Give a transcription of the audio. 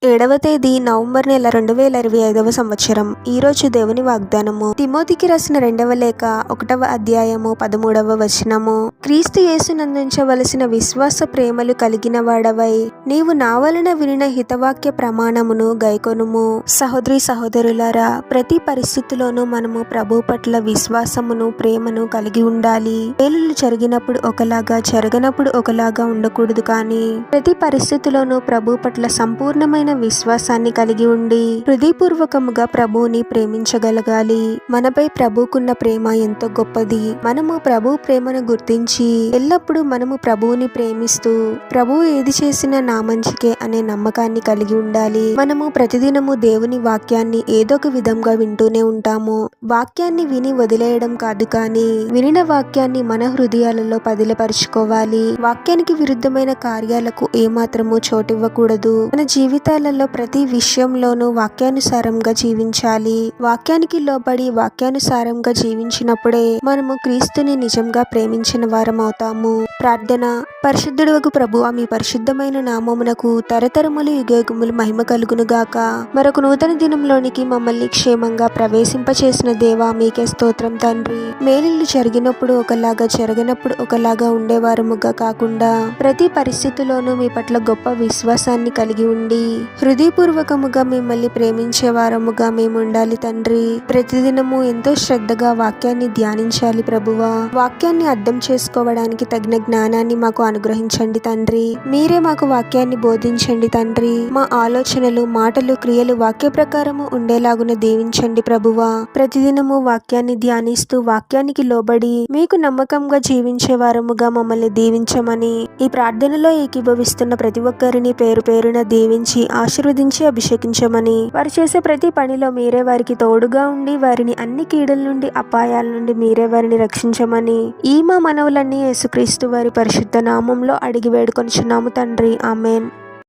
7వ తేదీ నవంబర్ నెల 2025వ సంవత్సరం. ఈరోజు దేవుని వాగ్దానము. తిమోతికి రాసిన 2వ లేఖ 1వ అధ్యాయము 13వ వచనము. క్రీస్తు యేసునందుంచవలసిన విశ్వాస ప్రేమలు కలిగిన వాడవై నీవు నా వలన వినిన హితవాక్య ప్రమాణమును గైకొనుము. సహోదరి సహోదరులారా, ప్రతి పరిస్థితిలోనూ మనము ప్రభు పట్ల విశ్వాసమును ప్రేమను కలిగి ఉండాలి. మేలులు జరిగినప్పుడు ఒకలాగా, జరగనప్పుడు ఒకలాగా ఉండకూడదు. కానీ ప్రతి పరిస్థితిలోనూ ప్రభు పట్ల సంపూర్ణమైన విశ్వాసాన్ని కలిగి ఉండి హృదయపూర్వకముగా ప్రభువుని ప్రేమించగలగాలి. మనపై ప్రభువుకున్న ప్రేమ ఎంతో గొప్పది. మనము ప్రభు ప్రేమను గుర్తించి ఎల్లప్పుడూ మనము ప్రభువుని ప్రేమిస్తూ ప్రభువు ఏది చేసినా నా మంచికే అనే నమ్మకాన్ని కలిగి ఉండాలి. మనము ప్రతిదినము దేవుని వాక్యాన్ని ఏదో ఒక విధంగా వింటూనే ఉంటాము. వాక్యాన్ని విని వదిలేయడం కాదు, కానీ వినిన వాక్యాన్ని మన హృదయాలలో పదిలపరుచుకోవాలి. వాక్యానికి విరుద్ధమైన కార్యాలకు ఏమాత్రము చోటివ్వకూడదు. మన జీవితాలలో ప్రతి విషయంలోనూ వాక్యానుసారంగా జీవించాలి. వాక్యానికి లోబడి వాక్యానుసారంగా జీవించినప్పుడే మనము క్రీస్తుని నిజంగా ప్రేమించిన వారం అవుతాము. ప్రార్థన. పరిశుద్ధుడగు ప్రభువా, మీ పరిశుద్ధమైన నామమునకు తరతరములు యుగయుగములు మహిమ కలుగును గాక. మరొక నూతన దినంలోనికి మమ్మల్ని క్షేమంగా ప్రవేశింపచేసిన దేవా, మీకే స్తోత్రం తండ్రి. మేలులు జరిగినప్పుడు ఒకలాగా, జరగనప్పుడు ఒకలాగా ఉండేవారముగా కాకుండా ప్రతి పరిస్థితిలోనూ మీ పట్ల గొప్ప విశ్వాసాన్ని కలిగి ఉండి హృదయపూర్వకముగా మిమ్మల్ని ప్రేమించే వారముగా మేము ఉండాలి తండ్రి. ప్రతిదినము ఎంతో శ్రద్ధగా వాక్యాన్ని ధ్యానించాలి ప్రభువా. వాక్యాన్ని అర్థం చేసుకోవడానికి తగిన జ్ఞానాన్ని మాకు అనుగ్రహించండి తండ్రి. మీరే మాకు వాక్యాన్ని బోధించండి తండ్రి. మా ఆలోచనలు, మాటలు, క్రియలు వాక్య ప్రకారము ఉండేలాగున దీవించండి ప్రభువా. ప్రతిదినము వాక్యాన్ని ధ్యానిస్తూ వాక్యానికి లోబడి మీకు నమ్మకంగా జీవించే వారముగా మమ్మల్ని దీవించమని ఈ ప్రార్థనలో ఏకీభవిస్తున్న ప్రతి ఒక్కరిని పేరు పేరున దీవించి ఆశీర్వదించి అభిషేకించమని, వారు చేసే ప్రతి పనిలో మీరే వారికి తోడుగా ఉండి వారిని అన్ని కీడుల నుండి, అపాయాల నుండి మీరే వారిని రక్షించమని ఈ మా మనవులన్నీ యేసుక్రీస్తు వారి పరిశుద్ధ నామంలో అడిగి వేడుకొనుచున్నాము తండ్రి. ఆమేన్.